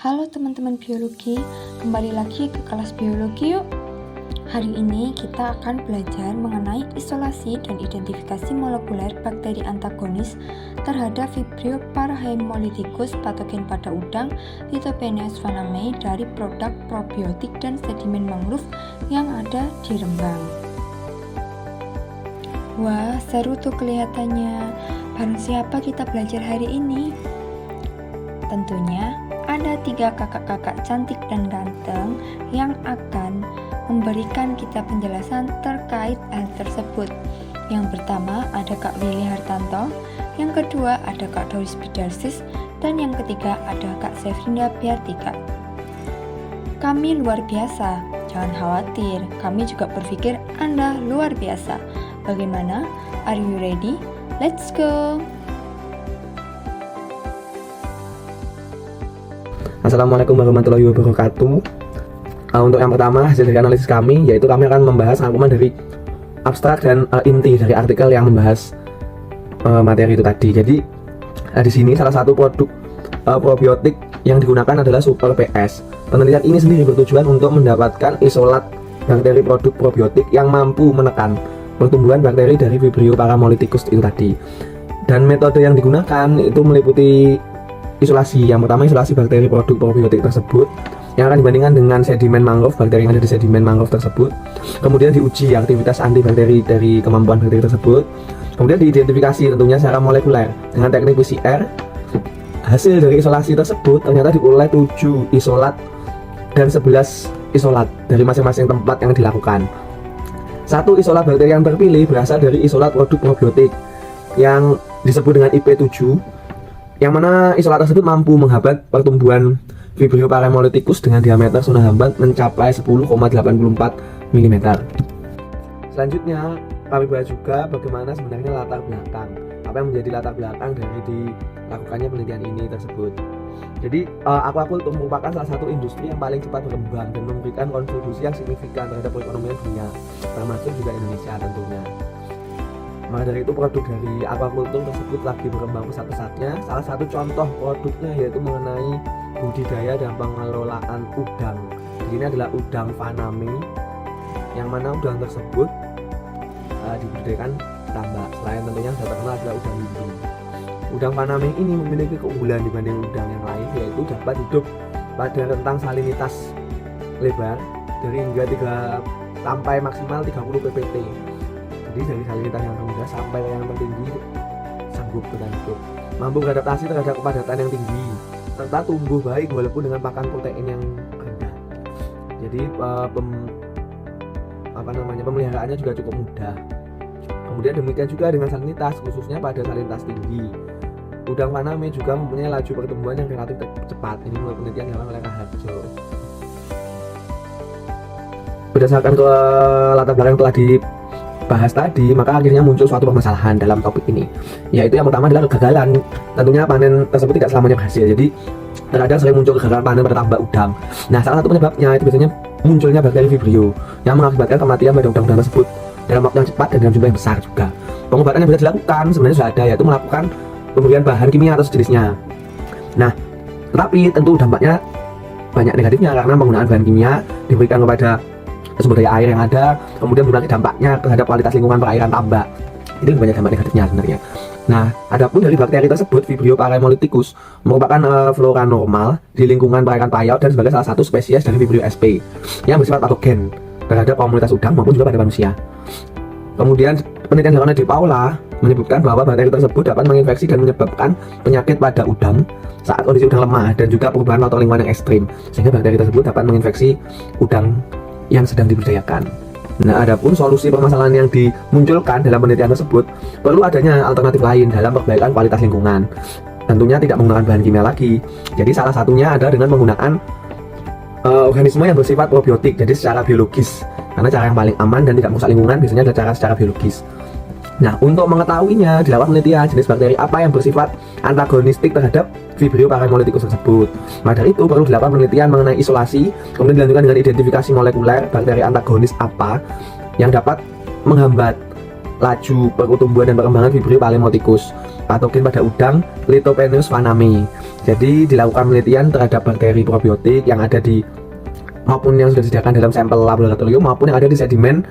Halo teman-teman biologi, kembali lagi ke kelas biologi yuk. Hari ini kita akan belajar mengenai isolasi dan identifikasi molekuler bakteri antagonis terhadap Vibrio parahemolyticus patogen pada udang Lithopenes vannamei dari produk probiotik dan sedimen mangrove yang ada di Rembang. Wah, seru tuh kelihatannya. Bareng siapa kita belajar hari ini? Tentunya ada 3 kakak-kakak cantik dan ganteng yang akan memberikan kita penjelasan terkait hal tersebut. Yang pertama ada Kak Willy Hartanto, yang kedua ada Kak Doris Bidarsis, dan yang ketiga ada Kak Sevrinda Biartika. Kami luar biasa, jangan khawatir, kami juga berpikir Anda luar biasa. Bagaimana? Are you ready? Let's go! Assalamualaikum warahmatullahi wabarakatuh. Untuk yang pertama, hasil dari analisis kami, yaitu kami akan membahas rangkuman dari abstrak dan inti dari artikel yang membahas materi itu tadi. Jadi di sini salah satu produk probiotik yang digunakan adalah Super PS. Penelitian ini sendiri bertujuan untuk mendapatkan isolat bakteri produk probiotik yang mampu menekan pertumbuhan bakteri dari Vibrio parahemolyticus itu tadi. Dan metode yang digunakan itu meliputi isolasi. Yang pertama, isolasi bakteri produk probiotik tersebut yang akan dibandingkan dengan sedimen mangrove, bakteri yang ada di sedimen mangrove tersebut. Kemudian diuji aktivitas antibakteri dari kemampuan bakteri tersebut. Kemudian diidentifikasi tentunya secara molekuler dengan teknik PCR. Hasil dari isolasi tersebut ternyata diperoleh 7 isolat dan 11 isolat dari masing-masing tempat yang dilakukan. Satu isolat bakteri yang terpilih berasal dari isolat produk probiotik yang disebut dengan IP7, yang mana isolat tersebut mampu menghambat pertumbuhan Vibrio parahemolyticus dengan diameter zona hambat mencapai 10,84 mm. Selanjutnya, kami bahas juga bagaimana sebenarnya latar belakang, apa yang menjadi latar belakang dari dilakukannya penelitian ini tersebut. Jadi, aquaculture merupakan salah satu industri yang paling cepat berkembang dan memberikan kontribusi yang signifikan terhadap perekonomian dunia, termasuk juga Indonesia tentunya. Maka dari itu produk dari aquaculture tersebut lagi berkembang pesat-pesatnya. Salah satu contoh produknya yaitu mengenai budidaya dan pengelolaan udang. Ini adalah udang vannamei, yang mana udang tersebut dibudidayakan tambak. Selain tentunya sudah terkenal adalah udang windu. Udang vannamei ini memiliki keunggulan dibanding udang yang lain, yaitu dapat hidup pada rentang salinitas lebar dari hingga 3 sampai maksimal 30 ppt. Jadi dari salinitas yang rendah sampai yang tertinggi sanggup bertahan hidup, mampu beradaptasi terhadap kepadatan yang tinggi, serta tumbuh baik walaupun dengan pakan protein yang rendah. Jadi pemeliharaannya juga cukup mudah. Kemudian demikian juga dengan salinitas, khususnya pada salinitas tinggi. Udang vannamei juga mempunyai laju pertumbuhan yang relatif cepat. Ini menurut penelitian dilakukan oleh Raharjo. Berdasarkan ke latar belakang yang telah dibahas tadi, maka akhirnya muncul suatu permasalahan dalam topik ini, yaitu yang pertama adalah kegagalan. Tentunya panen tersebut tidak selamanya berhasil. Jadi terkadang sering muncul kegagalan panen pada tambak udang. Nah, salah satu penyebabnya itu biasanya munculnya bakteri Vibrio yang mengakibatkan kematian pada udang-udang tersebut dalam waktu yang cepat dan dalam jumlah yang besar juga. Pengobatan yang bisa dilakukan sebenarnya sudah ada, yaitu melakukan pemberian bahan kimia atau sejenisnya. Nah, tetapi tentu dampaknya banyak negatifnya karena penggunaan bahan kimia diberikan kepada sumber daya air yang ada, kemudian berbagai dampaknya terhadap kualitas lingkungan perairan tambak. Itu banyak dampak negatifnya sebenarnya. Nah, adapun dari bakteri tersebut, Vibrio parahemolyticus merupakan flora normal di lingkungan perairan Payau dan sebagai salah satu spesies dari Vibrio sp yang bersifat patogen terhadap komunitas udang maupun juga pada manusia. Kemudian penelitian dilakukan di Paula menyebutkan bahwa bakteri tersebut dapat menginfeksi dan menyebabkan penyakit pada udang saat kondisi udang lemah dan juga perubahan faktor lingkungan yang ekstrim, sehingga bakteri tersebut dapat menginfeksi udang yang sedang dibudidayakan. Nah, adapun solusi permasalahan yang dimunculkan dalam penelitian tersebut, perlu adanya alternatif lain dalam perbaikan kualitas lingkungan. Tentunya tidak menggunakan bahan kimia lagi. Jadi salah satunya adalah dengan menggunakan organisme yang bersifat probiotik, jadi secara biologis. Karena cara yang paling aman dan tidak merusak lingkungan biasanya adalah cara secara biologis. Nah, untuk mengetahuinya dilakukan penelitian jenis bakteri apa yang bersifat antagonistik terhadap Vibrio parahemolyticus tersebut. Maka dari itu perlu dilakukan penelitian mengenai isolasi, kemudian dilanjutkan dengan identifikasi molekuler bakteri antagonis apa yang dapat menghambat laju pertumbuhan dan perkembangan Vibrio parahemolyticus. patogen pada udang Lithopeneus vanami. Jadi dilakukan penelitian terhadap bakteri probiotik yang ada di maupun yang sudah disediakan dalam sampel laboratorium maupun yang ada di sedimen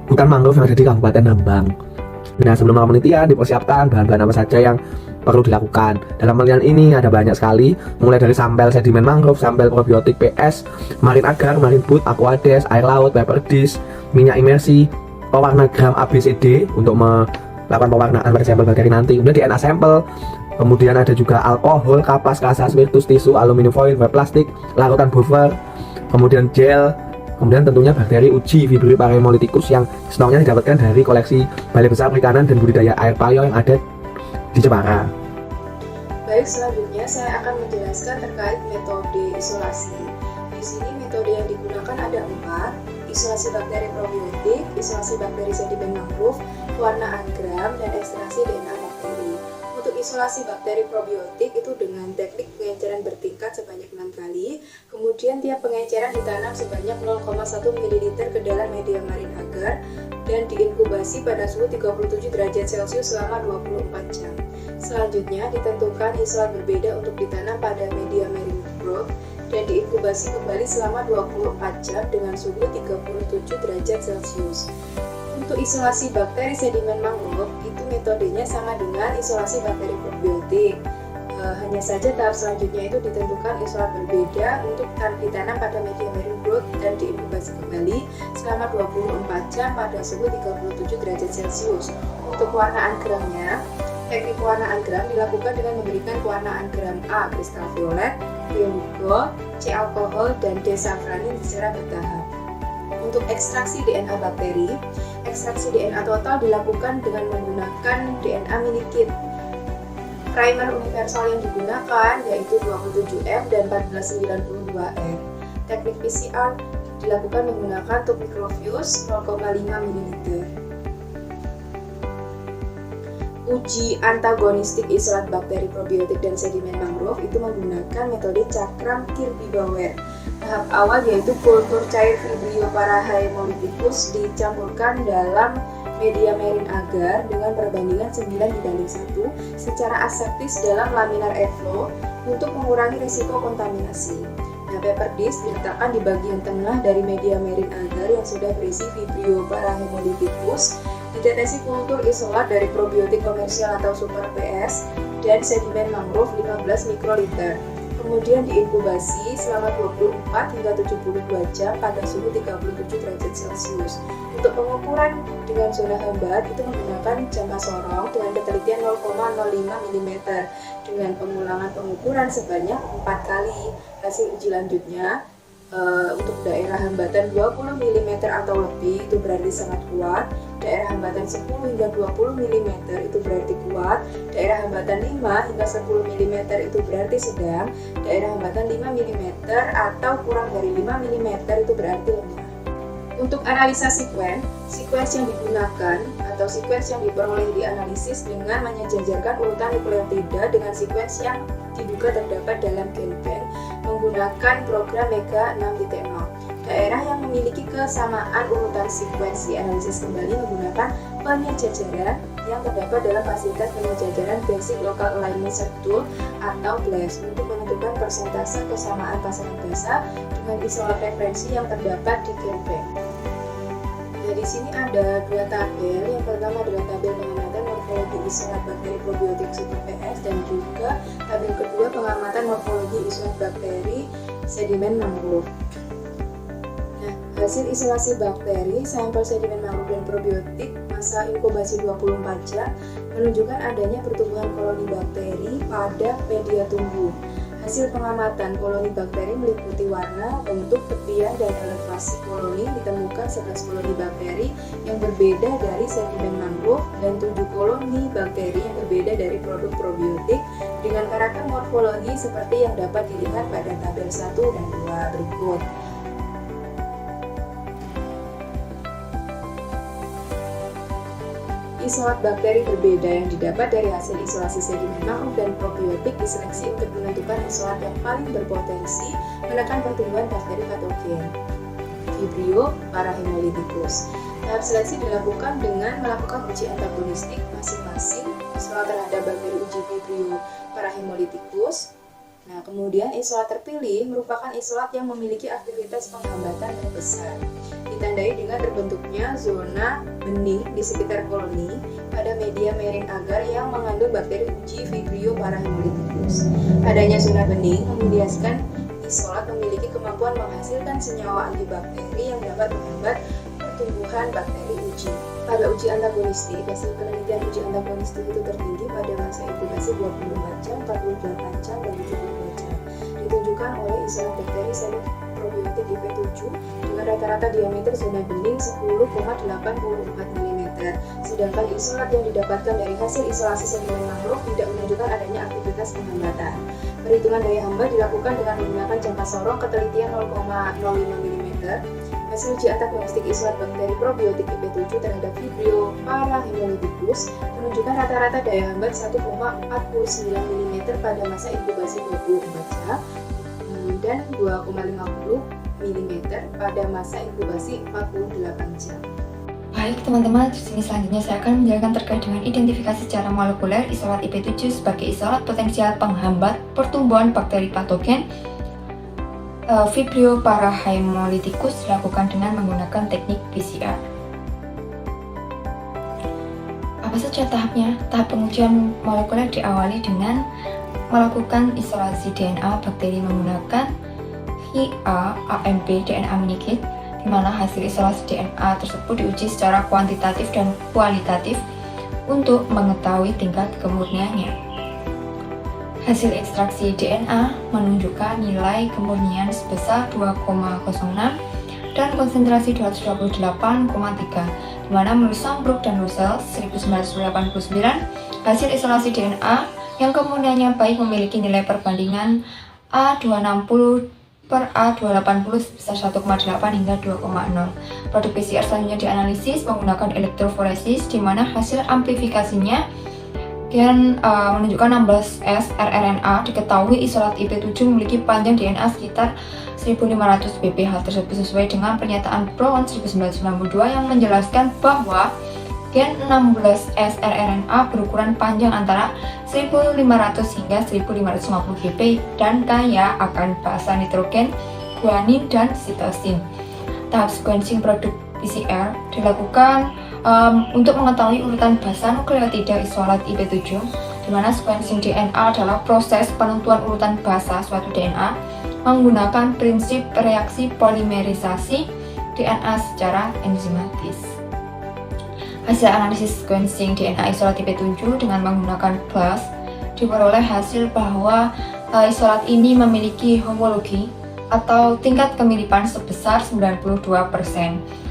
hutan mangrove yang ada di Kabupaten Rembang. Nah, sebelum melakukan penelitian dipersiapkan bahan-bahan apa saja yang perlu dilakukan. Dalam penelitian ini ada banyak sekali, mulai dari sampel sedimen mangrove, sampel probiotik PS, marine agar, marine boot, aquades, air laut, paper dish, minyak imersi, pewarna gram ABCD untuk melakukan pewarnaan pada sampel bakteri nanti. Kemudian DNA sampel, kemudian ada juga alkohol, kapas, kasa, spiritus, tisu, aluminium foil, web plastik, larutan buffer, kemudian gel. Kemudian tentunya bakteri uji Vibrio parahemolyticus yang stoknya didapatkan dari koleksi Balai Besar Perikanan dan Budidaya Air Payo yang ada di Jepara. Baik, selanjutnya saya akan menjelaskan terkait metode isolasi. Di sini metode yang digunakan ada 4, isolasi bakteri probiotik, isolasi bakteri sedimen mangrove, pewarnaan gram, dan ekstraksi DNA bakteri. Untuk isolasi bakteri probiotik itu dengan teknik pengenceran bertingkat sebanyak 6 kali, kemudian tiap pengenceran ditanam sebanyak 0,1 ml ke dalam media marine agar dan diinkubasi pada suhu 37 derajat Celcius selama 24 jam. Selanjutnya ditentukan isolat berbeda untuk ditanam pada media marine growth dan diinkubasi kembali selama 24 jam dengan suhu 37 derajat Celcius. Untuk isolasi bakteri sedimen mangrove itu metodenya sama dengan isolasi bakteri probiotik. Hanya saja tahap selanjutnya itu ditentukan isolat berbeda untuk ditanam pada media marine growth dan diinkubasi kembali selama 24 jam pada suhu 37 derajat Celcius. Untuk pewarnaan gramnya, teknik pewarnaan gram dilakukan dengan memberikan pewarnaan gram A kristal violet, B gold, C alkohol, dan D safranin secara bertahap. Untuk ekstraksi DNA bakteri, ekstraksi DNA total dilakukan dengan menggunakan DNA mini kit. Primer universal yang digunakan yaitu 27M dan 1492R. Teknik PCR dilakukan menggunakan tube microfuse 0,5 ml. Uji antagonistik isolat bakteri probiotik dan sedimen mangrove itu menggunakan metode cakram Kirby-Bauer. Tahap awal yaitu kultur cair Vibrio parahemolyticus dicampurkan dalam media marine agar dengan perbandingan 9:1 secara aseptis dalam laminar airflow untuk mengurangi risiko kontaminasi. Nah, paper dish diletakkan di bagian tengah dari media marine agar yang sudah berisi Vibrio parahemolyticus, ditetesi kultur isolat dari probiotik komersial atau super PS dan sedimen mangrove 15 mikroliter. Kemudian diinkubasi selama 24 hingga 72 jam pada suhu 37 derajat Celcius. Untuk pengukuran dengan zona hambat itu menggunakan jangka sorong dengan ketelitian 0,05 mm dengan pengulangan pengukuran sebanyak 4 kali. Hasil uji lanjutnya untuk daerah hambatan 20 mm atau lebih itu berarti sangat kuat, daerah hambatan 10 hingga 20 mm itu berarti kuat, daerah hambatan 5 hingga 10 mm itu berarti sedang, daerah hambatan 5 mm atau kurang dari 5 mm itu berarti lemah. Untuk analisa sequence yang digunakan atau sequence yang diperoleh dianalisis dengan menyejajarkan urutan nukleotida dengan sequence yang diduga terdapat dalam genbank menggunakan program Mega 6.0. Daerah yang memiliki kesamaan urutan sequence dianalisis kembali menggunakan penyejajaran yang terdapat dalam fasilitas penyejajaran Basic Local Alignment Search Tool atau BLAST untuk menentukan persentase kesamaan pasangan basa dengan isolat referensi yang terdapat di genbank. Nah, di sini ada dua tabel. Yang pertama adalah tabel pengamatan morfologi isolat bakteri probiotik super PS dan juga tabel kedua pengamatan morfologi isolat bakteri sedimen mangrove. Nah, hasil isolasi bakteri sampel sedimen mangrove dan probiotik masa inkubasi 24 jam menunjukkan adanya pertumbuhan koloni bakteri pada media tumbuh. Hasil pengamatan koloni bakteri meliputi warna, bentuk, tepian, dan elevasi koloni. Ditemukan 11 koloni bakteri yang berbeda dari sedimen mangrove dan 7 koloni bakteri yang berbeda dari produk probiotik dengan karakter morfologi seperti yang dapat dilihat pada tabel 1 dan 2 berikut. Isolat bakteri berbeda yang didapat dari hasil isolasi sedimen mangrove dan probiotik diseleksi untuk menentukan isolat yang paling berpotensi menekan pertumbuhan bakteri patogen Vibrio parahemolyticus. Tahap seleksi dilakukan dengan melakukan uji antagonistik masing-masing isolat terhadap bakteri uji Vibrio parahemolyticus. Nah, kemudian isolat terpilih merupakan isolat yang memiliki aktivitas penghambatan terbesar, ditandai dengan terbentuknya zona bening di sekitar koloni pada media mering agar yang mengandung bakteri uji Vibrio parahemolyticus. Adanya zona bening membiaskan isolat memiliki kemampuan menghasilkan senyawa antibakteri yang dapat menghambat pertumbuhan bakteri uji. Pada uji antagonistik, hasil penelitian uji antagonistik itu tertinggi pada masa inkubasi 24 jam, 48 jam, dan 72 jam. Ditunjukkan oleh isolat bakteri semi probiotik IP7 dengan rata-rata diameter zona bening 10,84 mm. Sedangkan isolat yang didapatkan dari hasil isolasi sedimen mangrove tidak menunjukkan adanya aktivitas penghambatan. Perhitungan daya hamba dilakukan dengan menggunakan jangka sorong ketelitian 0,05 mm. Hasil uji antagonistik isolat bakteri probiotik IP7 terhadap Vibrio parahemolyticus menunjukkan rata-rata daya hambat 1,49 mm pada masa inkubasi 24 jam dan 2,50 mm pada masa inkubasi 48 jam. Baik teman-teman, di sini selanjutnya saya akan menjelaskan terkait dengan identifikasi secara molekuler isolat IP7 sebagai isolat potensial penghambat pertumbuhan bakteri patogen Vibrio parahemolyticus dilakukan dengan menggunakan teknik PCR. Apa saja tahapnya? Tahap pengujian molekuler diawali dengan melakukan isolasi DNA bakteri menggunakan HIA-AMP DNA minikit, di mana hasil isolasi DNA tersebut diuji secara kuantitatif dan kualitatif untuk mengetahui tingkat kemurniannya. Hasil ekstraksi DNA menunjukkan nilai kemurnian sebesar 2,06 dan konsentrasi 228,3, di mana menurut Sambrook dan Russell 1989, hasil isolasi DNA yang kemurniannya baik memiliki nilai perbandingan A260 per A280 sebesar 1,8 hingga 2,0. Produk PCR selanjutnya dianalisis menggunakan elektroforesis, di mana hasil amplifikasinya menunjukkan 16S rRNA. Diketahui isolat IP7 memiliki panjang DNA sekitar 1500 pph. Hal tersebut sesuai dengan pernyataan Brown 1992 yang menjelaskan bahwa gen 16S rRNA berukuran panjang antara 1500 hingga 1550 pp dan kaya akan basa nitrogen, guanin, dan sitosin. Tahap sequencing produk PCR dilakukan untuk mengetahui urutan basa nukleotida isolat IP7, di mana sequencing DNA adalah proses penentuan urutan basa suatu DNA menggunakan prinsip reaksi polimerisasi DNA secara enzimatis. Hasil analisis sequencing DNA isolat IP7 dengan menggunakan BLAST diperoleh hasil bahwa isolat ini memiliki homologi atau tingkat kemiripan sebesar 92%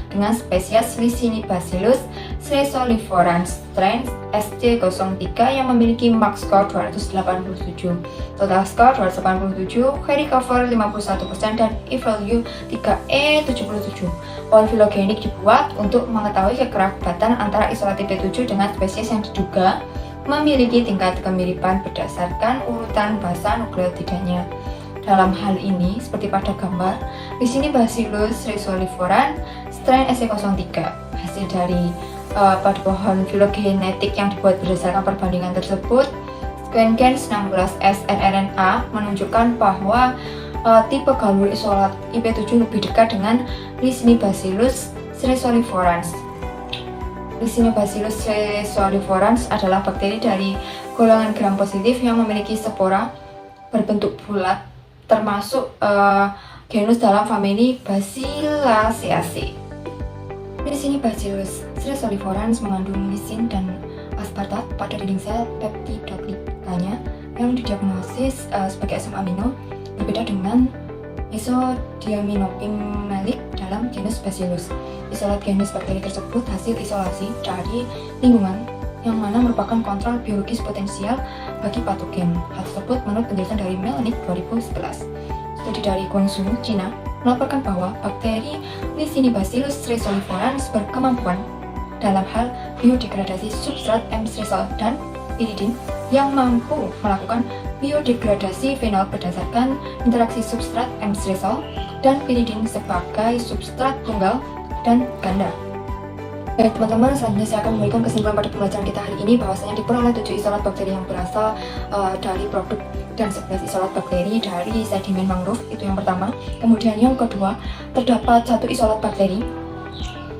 dengan spesies Licinibacillus sresoliforans strain SC03 yang memiliki max score 287, total score 287, query cover 51% dan e-value 3E77. Pohon filogenik dibuat untuk mengetahui kekerabatan antara isolat IP7 dengan spesies yang diduga memiliki tingkat kemiripan berdasarkan urutan basa nukleotidanya. Dalam hal ini, seperti pada gambar, di sini Bacillus sresoliforans strain SC03. Hasil dari pada pohon filogenetik yang dibuat berdasarkan perbandingan tersebut, sequencing 16S rRNA menunjukkan bahwa tipe galur isolat IP7 lebih dekat dengan Licinibacillus sresoliforans. Licinibacillus sresoliforans adalah bakteri dari golongan gram positif yang memiliki spora berbentuk bulat, termasuk genus dalam famili Bacilliaceae. Licinibacillus sresoliforans mengandung lisin dan aspartat pada dinding sel peptidoglikanya yang didiagnosis sebagai asam amino, berbeda dengan isodiaminopimelic dalam genus Bacillus. Isolat genus bakteri tersebut hasil isolasi dari lingkungan yang mana merupakan kontrol biologis potensial bagi patogen. Hal tersebut menurut penjelasan dari Melnick 2011. Studi dari Guangzhou, China, melaporkan bahwa bakteri Licinibacillus sresoliforans berkemampuan dalam hal biodegradasi substrat M-stresol dan pyridin yang mampu melakukan biodegradasi fenol berdasarkan interaksi substrat M-stresol dan pyridin sebagai substrat tunggal dan ganda. Baik teman-teman, selanjutnya saya akan memberikan kesimpulan pada pembelajaran kita hari ini bahwasanya diperoleh 7 isolat bakteri yang berasal dari produk dan 11 isolat bakteri dari sedimen mangrove, itu yang pertama. Kemudian yang kedua, terdapat 1 isolat bakteri.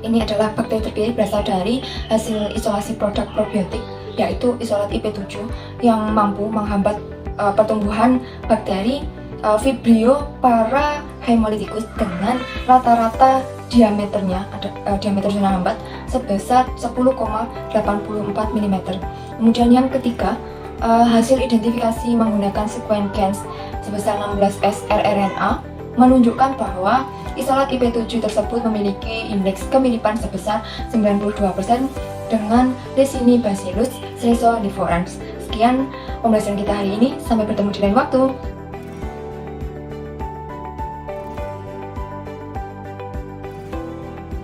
Ini adalah bakteri terpilih berasal dari hasil isolasi produk probiotik, yaitu isolat IP7 yang mampu menghambat pertumbuhan bakteri Vibrio parahemolyticus dengan rata-rata diameternya diameter zona hambat sebesar 10,84 mm. Kemudian yang ketiga, hasil identifikasi menggunakan sequencance sebesar 16S rRNA menunjukkan bahwa isolat IP7 tersebut memiliki indeks kemiripan sebesar 92% dengan Lysine Bacillus rhizoliforans. Sekian pembelajaran kita hari ini, sampai bertemu di lain waktu.